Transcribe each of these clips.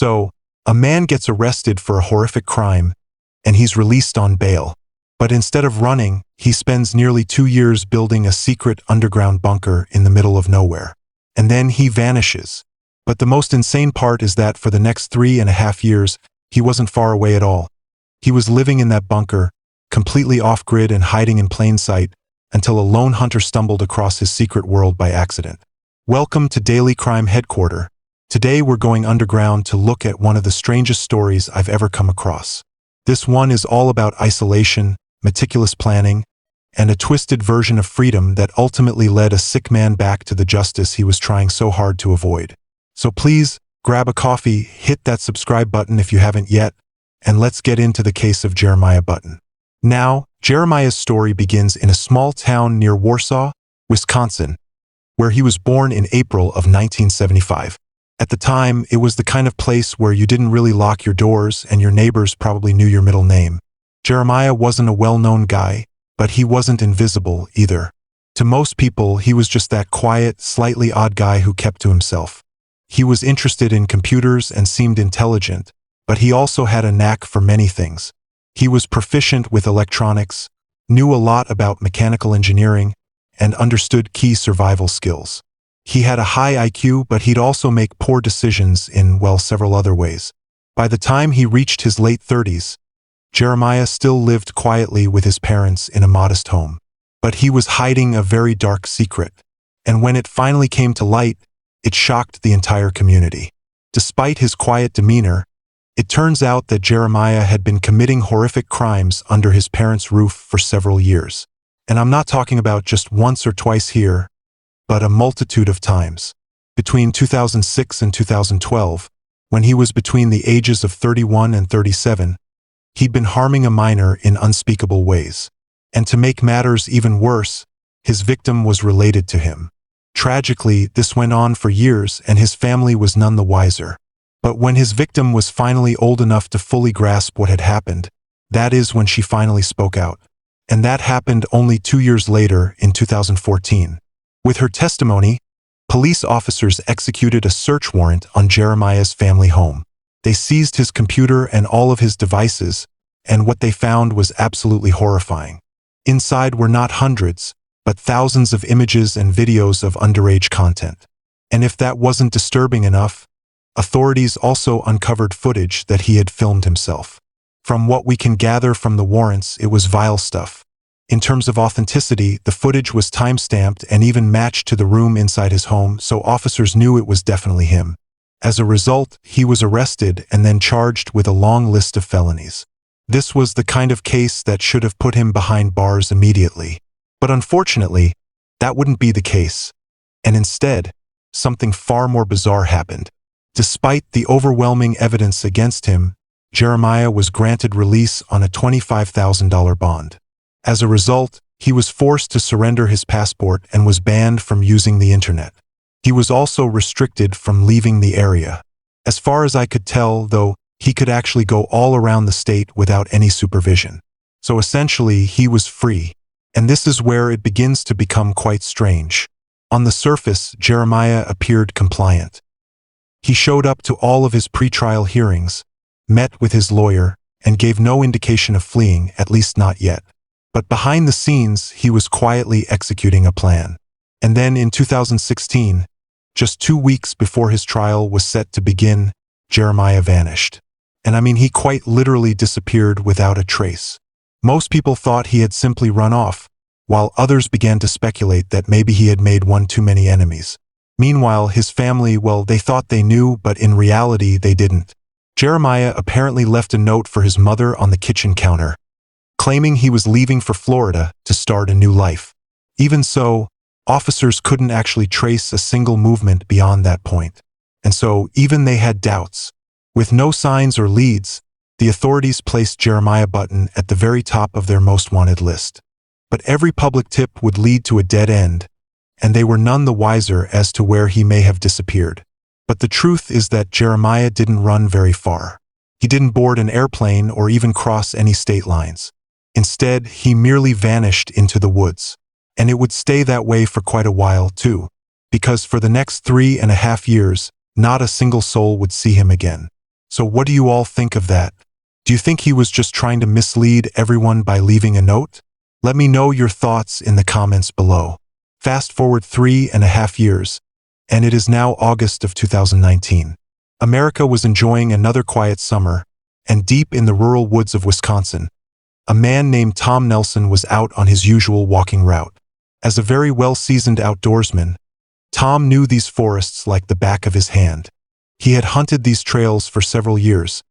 So, a man gets arrested for a horrific crime, and he's released on bail. But instead of running, he spends nearly 2 years building a secret underground bunker in the middle of nowhere. And then he vanishes. But the most insane part is that for the next 3.5 years, he wasn't far away at all. He was living in that bunker, completely off-grid and hiding in plain sight, until a lone hunter stumbled across his secret world by accident. Welcome to Daily Crime Headquarters. Today we're going underground to look at one of the strangest stories I've ever come across. This one is all about isolation, meticulous planning, and a twisted version of freedom that ultimately led a sick man back to the justice he was trying so hard to avoid. So please, grab a coffee, hit that subscribe button if you haven't yet, and let's get into the case of Jeremiah Button. Now, Jeremiah's story begins in a small town near Warsaw, Wisconsin, where he was born in April of 1975. At the time, it was the kind of place where you didn't really lock your doors and your neighbors probably knew your middle name. Jeremiah wasn't a well-known guy, but he wasn't invisible either. To most people, he was just that quiet, slightly odd guy who kept to himself. He was interested in computers and seemed intelligent, but he also had a knack for many things. He was proficient with electronics, knew a lot about mechanical engineering, and understood key survival skills. He had a high IQ, but he'd also make poor decisions in, well, several other ways. By the time he reached his late 30s, Jeremiah still lived quietly with his parents in a modest home. But he was hiding a very dark secret, and when it finally came to light, it shocked the entire community. Despite his quiet demeanor, it turns out that Jeremiah had been committing horrific crimes under his parents' roof for several years. And I'm not talking about just once or twice here, but a multitude of times. Between 2006 and 2012, when he was between the ages of 31 and 37, he'd been harming a minor in unspeakable ways. And to make matters even worse, his victim was related to him. Tragically, this went on for years and his family was none the wiser. But when his victim was finally old enough to fully grasp what had happened, that is when she finally spoke out. And that happened only 2 years later in 2014. With her testimony, police officers executed a search warrant on Jeremiah's family home. They seized his computer and all of his devices, and what they found was absolutely horrifying. Inside were not hundreds, but thousands of images and videos of underage content. And if that wasn't disturbing enough, authorities also uncovered footage that he had filmed himself. From what we can gather from the warrants, it was vile stuff. In terms of authenticity, the footage was time-stamped and even matched to the room inside his home, so officers knew it was definitely him. As a result, he was arrested and then charged with a long list of felonies. This was the kind of case that should have put him behind bars immediately. But unfortunately, that wouldn't be the case. And instead, something far more bizarre happened. Despite the overwhelming evidence against him, Jeremiah was granted release on a $25,000 bond. As a result, he was forced to surrender his passport and was banned from using the internet. He was also restricted from leaving the area. As far as I could tell, though, he could actually go all around the state without any supervision. So essentially, he was free. And this is where it begins to become quite strange. On the surface, Jeremiah appeared compliant. He showed up to all of his pretrial hearings, met with his lawyer, and gave no indication of fleeing, at least not yet. But behind the scenes, he was quietly executing a plan. And then in 2016, just 2 weeks before his trial was set to begin, Jeremiah vanished. And I mean, he quite literally disappeared without a trace. Most people thought he had simply run off, while others began to speculate that maybe he had made one too many enemies. Meanwhile, his family, well, they thought they knew, but in reality, they didn't. Jeremiah apparently left a note for his mother on the kitchen counter, claiming he was leaving for Florida to start a new life. Even so, officers couldn't actually trace a single movement beyond that point. And so, even they had doubts. With no signs or leads, the authorities placed Jeremiah Button at the very top of their most wanted list. But every public tip would lead to a dead end, and they were none the wiser as to where he may have disappeared. But the truth is that Jeremiah didn't run very far. He didn't board an airplane or even cross any state lines. Instead, he merely vanished into the woods. And it would stay that way for quite a while, too, because for the next 3.5 years, not a single soul would see him again. So what do you all think of that? Do you think he was just trying to mislead everyone by leaving a note? Let me know your thoughts in the comments below. Fast forward 3.5 years, and it is now August of 2019. America was enjoying another quiet summer, and deep in the rural woods of Wisconsin, a man named Tom Nelson was out on his usual walking route. As a very well-seasoned outdoorsman, Tom knew these forests like the back of his hand. He had hunted these trails for several years,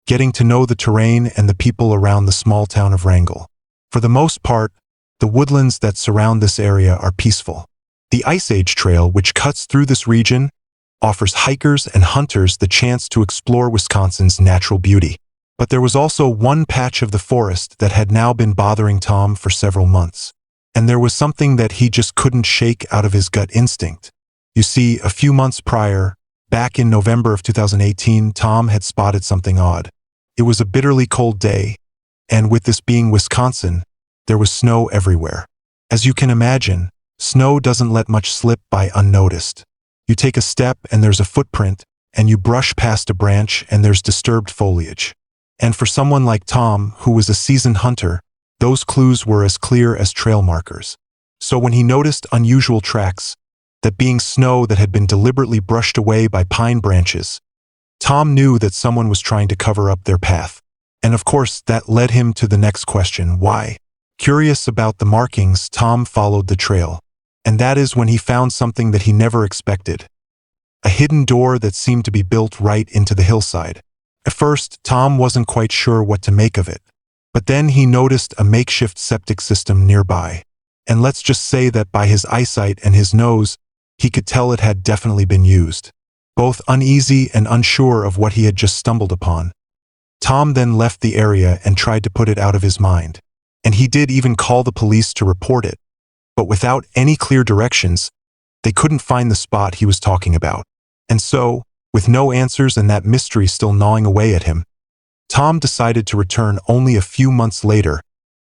getting to know the terrain and the people around the small town of Wrangell. For the most part, the woodlands that surround this area are peaceful. The Ice Age Trail, which cuts through this region, offers hikers and hunters the chance to explore Wisconsin's natural beauty. But there was also one patch of the forest that had now been bothering Tom for several months. And there was something that he just couldn't shake out of his gut instinct. You see, a few months prior, back in November of 2018, Tom had spotted something odd. It was a bitterly cold day, and with this being Wisconsin, there was snow everywhere. As you can imagine, snow doesn't let much slip by unnoticed. You take a step and there's a footprint, and you brush past a branch and there's disturbed foliage. And for someone like Tom, who was a seasoned hunter, those clues were as clear as trail markers. So when he noticed unusual tracks, that being snow that had been deliberately brushed away by pine branches, Tom knew that someone was trying to cover up their path. And of course, that led him to the next question: why? Curious about the markings, Tom followed the trail. And that is when he found something that he never expected. A hidden door that seemed to be built right into the hillside. At first, Tom wasn't quite sure what to make of it. But then he noticed a makeshift septic system nearby. And let's just say that by his eyesight and his nose, he could tell it had definitely been used. Both uneasy and unsure of what he had just stumbled upon, Tom then left the area and tried to put it out of his mind. And he did even call the police to report it. But without any clear directions, they couldn't find the spot he was talking about. And so, with no answers and that mystery still gnawing away at him, Tom decided to return only a few months later,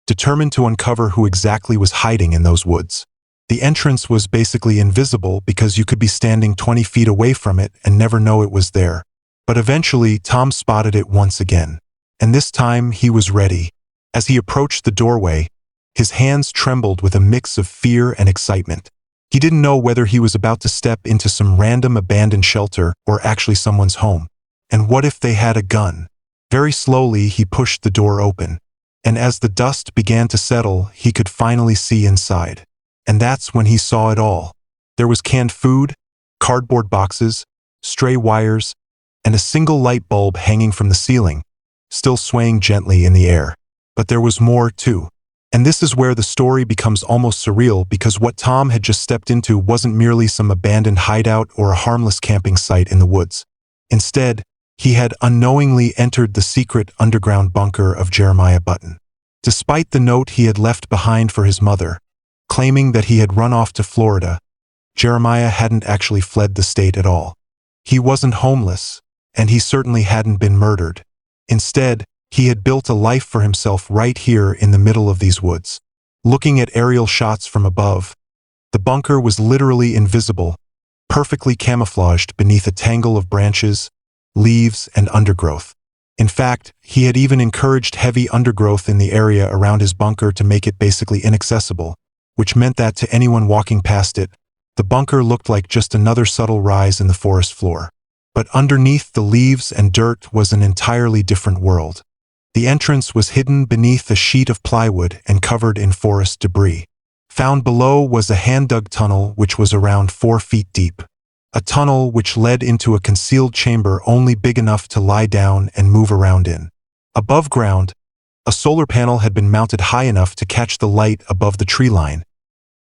determined to uncover who exactly was hiding in those woods. The entrance was basically invisible because you could be standing 20 feet away from it and never know it was there. But eventually, Tom spotted it once again. And this time, he was ready. As he approached the doorway, his hands trembled with a mix of fear and excitement. He didn't know whether he was about to step into some random abandoned shelter or actually someone's home. And what if they had a gun? Very slowly, he pushed the door open. And as the dust began to settle, he could finally see inside. And that's when he saw it all. There was canned food, cardboard boxes, stray wires, and a single light bulb hanging from the ceiling, still swaying gently in the air. But there was more, too. And this is where the story becomes almost surreal, because what Tom had just stepped into wasn't merely some abandoned hideout or a harmless camping site in the woods. Instead, he had unknowingly entered the secret underground bunker of Jeremiah Button. Despite the note he had left behind for his mother, claiming that he had run off to Florida, Jeremiah hadn't actually fled the state at all. He wasn't homeless, and he certainly hadn't been murdered. Instead, he had built a life for himself right here in the middle of these woods. Looking at aerial shots from above, the bunker was literally invisible, perfectly camouflaged beneath a tangle of branches, leaves, and undergrowth. In fact, he had even encouraged heavy undergrowth in the area around his bunker to make it basically inaccessible, which meant that to anyone walking past it, the bunker looked like just another subtle rise in the forest floor. But underneath the leaves and dirt was an entirely different world. The entrance was hidden beneath a sheet of plywood and covered in forest debris. Found below was a hand-dug tunnel which was around 4 feet deep. A tunnel which led into a concealed chamber only big enough to lie down and move around in. Above ground, a solar panel had been mounted high enough to catch the light above the tree line,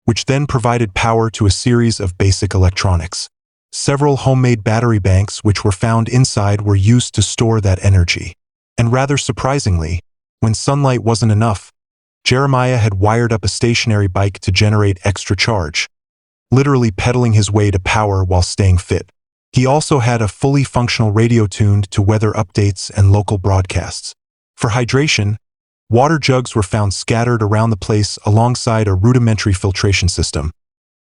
which then provided power to a series of basic electronics. Several homemade battery banks which were found inside were used to store that energy. And rather surprisingly, when sunlight wasn't enough, Jeremiah had wired up a stationary bike to generate extra charge, literally pedaling his way to power while staying fit. He also had a fully functional radio tuned to weather updates and local broadcasts. For hydration, water jugs were found scattered around the place alongside a rudimentary filtration system,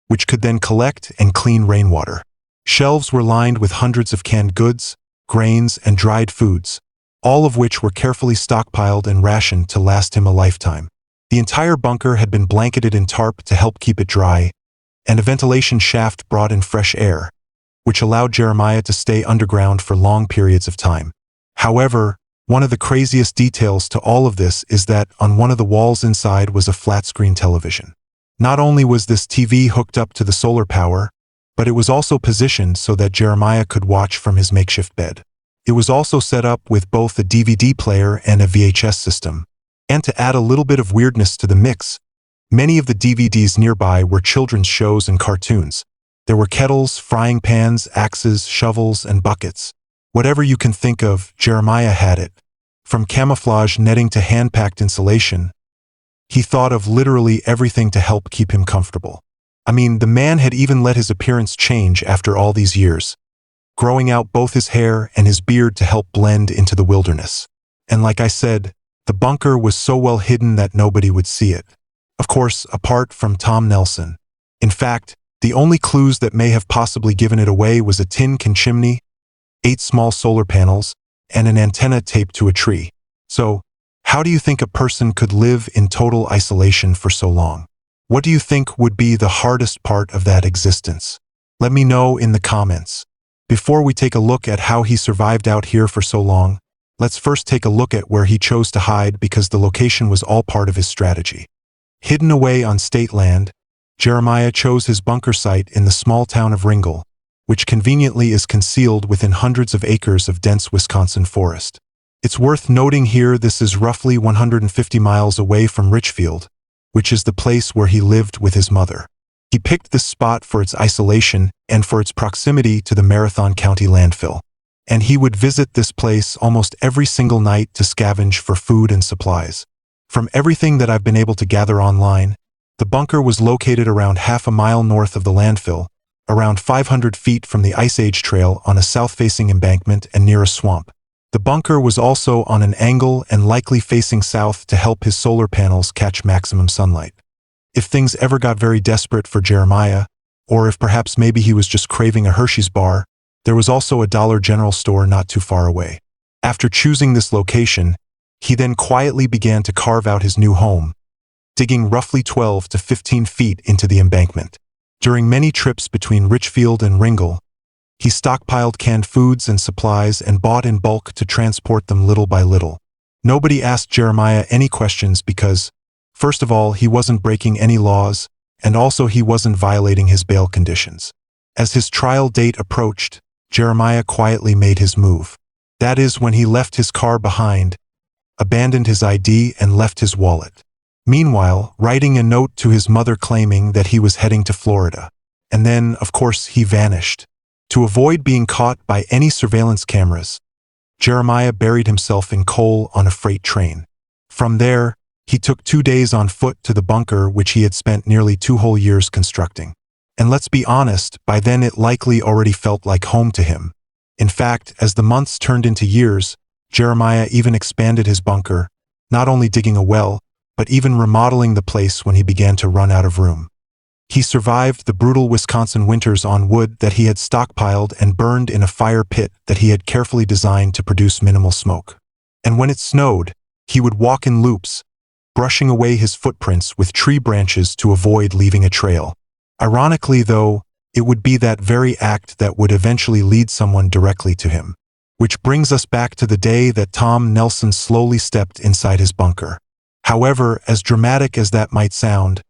which could then collect and clean rainwater. Shelves were lined with hundreds of canned goods, grains, and dried foods, all of which were carefully stockpiled and rationed to last him a lifetime. The entire bunker had been blanketed in tarp to help keep it dry, and a ventilation shaft brought in fresh air, which allowed Jeremiah to stay underground for long periods of time. However, one of the craziest details to all of this is that on one of the walls inside was a flat-screen television. Not only was this TV hooked up to the solar power, but it was also positioned so that Jeremiah could watch from his makeshift bed. It was also set up with both a DVD player and a VHS system. And to add a little bit of weirdness to the mix, many of the DVDs nearby were children's shows and cartoons. There were kettles, frying pans, axes, shovels, and buckets. Whatever you can think of, Jeremiah had it. From camouflage netting to hand-packed insulation, he thought of literally everything to help keep him comfortable. I mean, the man had even let his appearance change after all these years, growing out both his hair and his beard to help blend into the wilderness. And like I said, the bunker was so well hidden that nobody would see it. Of course, apart from Tom Nelson. In fact, the only clues that may have possibly given it away was a tin can chimney, 8 small solar panels, and an antenna taped to a tree. So, how do you think a person could live in total isolation for so long? What do you think would be the hardest part of that existence? Let me know in the comments. Before we take a look at how he survived out here for so long, let's first take a look at where he chose to hide because the location was all part of his strategy. Hidden away on state land, Jeremiah chose his bunker site in the small town of Ringgold, which conveniently is concealed within hundreds of acres of dense Wisconsin forest. It's worth noting here this is roughly 150 miles away from Richfield, which is the place where he lived with his mother. He picked this spot for its isolation and for its proximity to the Marathon County landfill. And he would visit this place almost every single night to scavenge for food and supplies. From everything that I've been able to gather online, the bunker was located around half a mile north of the landfill, around 500 feet from the Ice Age Trail on a south-facing embankment and near a swamp. The bunker was also on an angle and likely facing south to help his solar panels catch maximum sunlight. If things ever got very desperate for Jeremiah, or if perhaps maybe he was just craving a Hershey's bar, there was also a Dollar General store not too far away. After choosing this location, he then quietly began to carve out his new home, digging roughly 12 to 15 feet into the embankment. During many trips between Richfield and Ringgold, he stockpiled canned foods and supplies and bought in bulk to transport them little by little. Nobody asked Jeremiah any questions because, first of all, he wasn't breaking any laws, and also he wasn't violating his bail conditions. As his trial date approached, Jeremiah quietly made his move. That is when he left his car behind, abandoned his ID, and left his wallet. Meanwhile, writing a note to his mother claiming that he was heading to Florida. And then, of course, he vanished. To avoid being caught by any surveillance cameras, Jeremiah buried himself in coal on a freight train. From there, he took 2 days on foot to the bunker which he had spent nearly 2 whole years constructing. And let's be honest, by then it likely already felt like home to him. In fact, as the months turned into years, Jeremiah even expanded his bunker, not only digging a well, but even remodeling the place when he began to run out of room. He survived the brutal Wisconsin winters on wood that he had stockpiled and burned in a fire pit that he had carefully designed to produce minimal smoke. And when it snowed, he would walk in loops, brushing away his footprints with tree branches to avoid leaving a trail. Ironically, though, it would be that very act that would eventually lead someone directly to him. Which brings us back to the day that Tom Nelson slowly stepped inside his bunker. However, as dramatic as that might sound,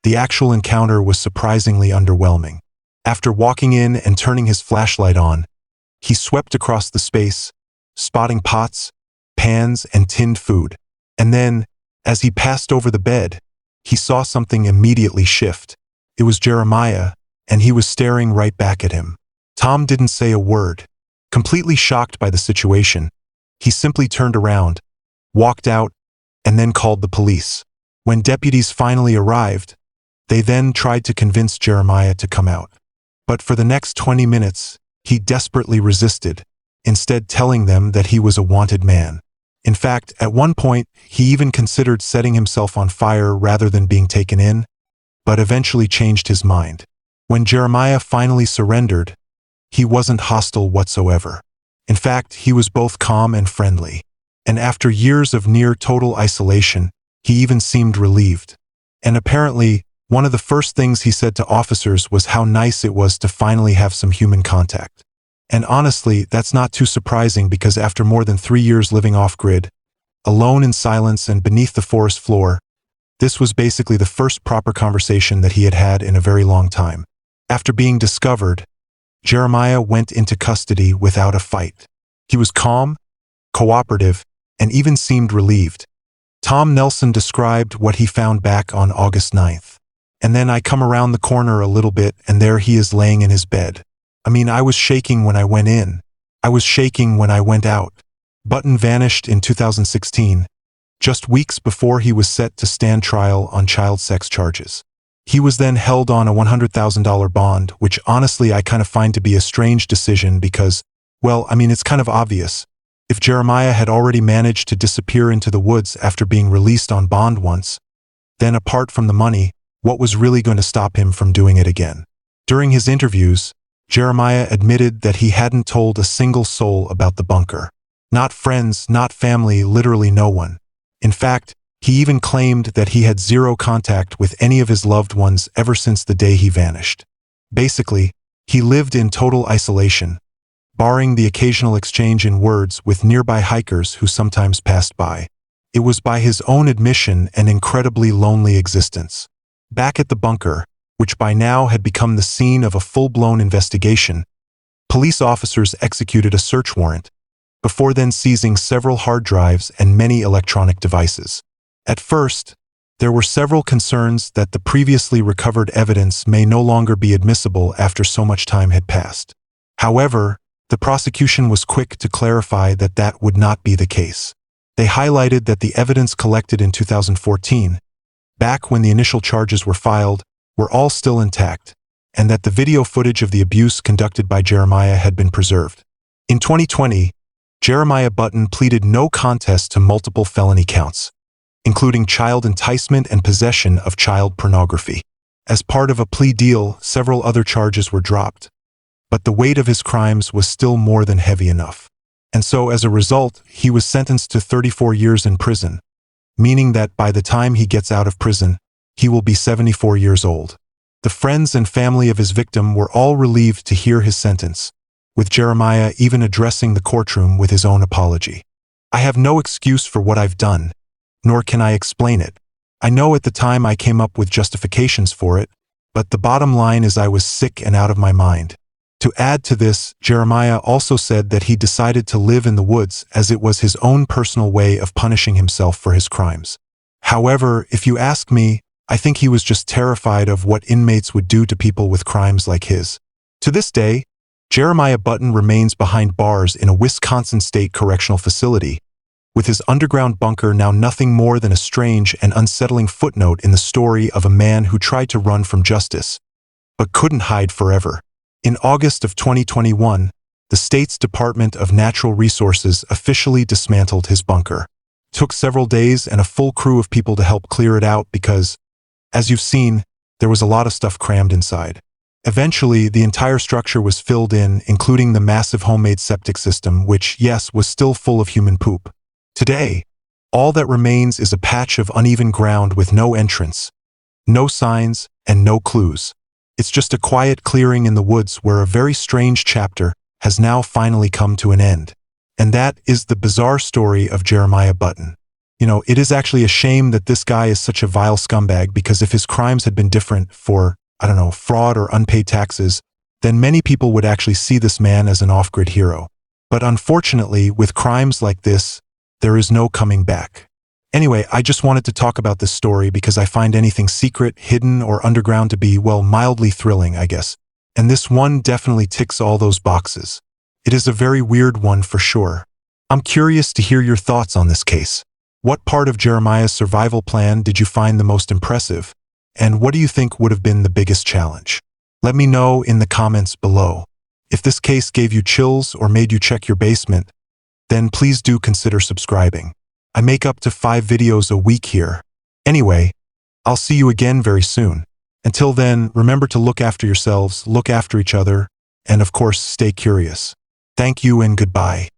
the actual encounter was surprisingly underwhelming. After walking in and turning his flashlight on, he swept across the space, spotting pots, pans, and tinned food. And then, as he passed over the bed, he saw something immediately shift. It was Jeremiah, and he was staring right back at him. Tom didn't say a word. Completely shocked by the situation, he simply turned around, walked out, and then called the police. When deputies finally arrived, they then tried to convince Jeremiah to come out. But for the next 20 minutes, he desperately resisted, instead telling them that he was a wanted man. In fact, at one point, he even considered setting himself on fire rather than being taken in, but eventually changed his mind. When Jeremiah finally surrendered, he wasn't hostile whatsoever. In fact, he was both calm and friendly. And after years of near total isolation, he even seemed relieved. And apparently, one of the first things he said to officers was how nice it was to finally have some human contact. And honestly, that's not too surprising because after more than 3 years living off-grid, alone in silence and beneath the forest floor, this was basically the first proper conversation that he had had in a very long time. After being discovered, Jeremiah went into custody without a fight. He was calm, cooperative, and even seemed relieved. Tom Nelson described what he found back on August 9th. And then I come around the corner a little bit and there he is laying in his bed. I mean, I was shaking when I went in. I was shaking when I went out. Button vanished in 2016, just weeks before he was set to stand trial on child sex charges. He was then held on a $100,000 bond, which honestly I kind of find to be a strange decision because, well, I mean, it's kind of obvious. If Jeremiah had already managed to disappear into the woods after being released on bond once, then apart from the money, what was really going to stop him from doing it again? During his interviews, Jeremiah admitted that he hadn't told a single soul about the bunker. Not friends, not family, literally no one. In fact, he even claimed that he had zero contact with any of his loved ones ever since the day he vanished. Basically, he lived in total isolation, barring the occasional exchange in words with nearby hikers who sometimes passed by. It was by his own admission an incredibly lonely existence. Back at the bunker, which by now had become the scene of a full-blown investigation, police officers executed a search warrant, before then seizing several hard drives and many electronic devices. At first, there were several concerns that the previously recovered evidence may no longer be admissible after so much time had passed. However, the prosecution was quick to clarify that that would not be the case. They highlighted that the evidence collected in 2014, back when the initial charges were filed, were all still intact, and that the video footage of the abuse conducted by Jeremiah had been preserved. In 2020, Jeremiah Button pleaded no contest to multiple felony counts, including child enticement and possession of child pornography. As part of a plea deal, several other charges were dropped, but the weight of his crimes was still more than heavy enough. And so, as a result, he was sentenced to 34 years in prison, meaning that by the time he gets out of prison, he will be 74 years old. The friends and family of his victim were all relieved to hear his sentence, with Jeremiah even addressing the courtroom with his own apology. "I have no excuse for what I've done, nor can I explain it. I know at the time I came up with justifications for it, but the bottom line is I was sick and out of my mind." To add to this, Jeremiah also said that he decided to live in the woods as it was his own personal way of punishing himself for his crimes. However, if you ask me, I think he was just terrified of what inmates would do to people with crimes like his. To this day, Jeremiah Button remains behind bars in a Wisconsin State Correctional Facility, with his underground bunker now nothing more than a strange and unsettling footnote in the story of a man who tried to run from justice, but couldn't hide forever. In August of 2021, the state's Department of Natural Resources officially dismantled his bunker. It took several days and a full crew of people to help clear it out because, as you've seen, there was a lot of stuff crammed inside. Eventually, the entire structure was filled in, including the massive homemade septic system, which, yes, was still full of human poop. Today, all that remains is a patch of uneven ground with no entrance, no signs, and no clues. It's just a quiet clearing in the woods where a very strange chapter has now finally come to an end. And that is the bizarre story of Jeremiah Button. You know, it is actually a shame that this guy is such a vile scumbag, because if his crimes had been different for, I don't know, fraud or unpaid taxes, then many people would actually see this man as an off-grid hero. But unfortunately, with crimes like this, there is no coming back. Anyway, I just wanted to talk about this story because I find anything secret, hidden, or underground to be, well, mildly thrilling, I guess. And this one definitely ticks all those boxes. It is a very weird one for sure. I'm curious to hear your thoughts on this case. What part of Jeremiah's survival plan did you find the most impressive? And what do you think would have been the biggest challenge? Let me know in the comments below. If this case gave you chills or made you check your basement, then please do consider subscribing. I make up to 5 videos a week here. Anyway, I'll see you again very soon. Until then, remember to look after yourselves, look after each other, and of course, stay curious. Thank you and goodbye.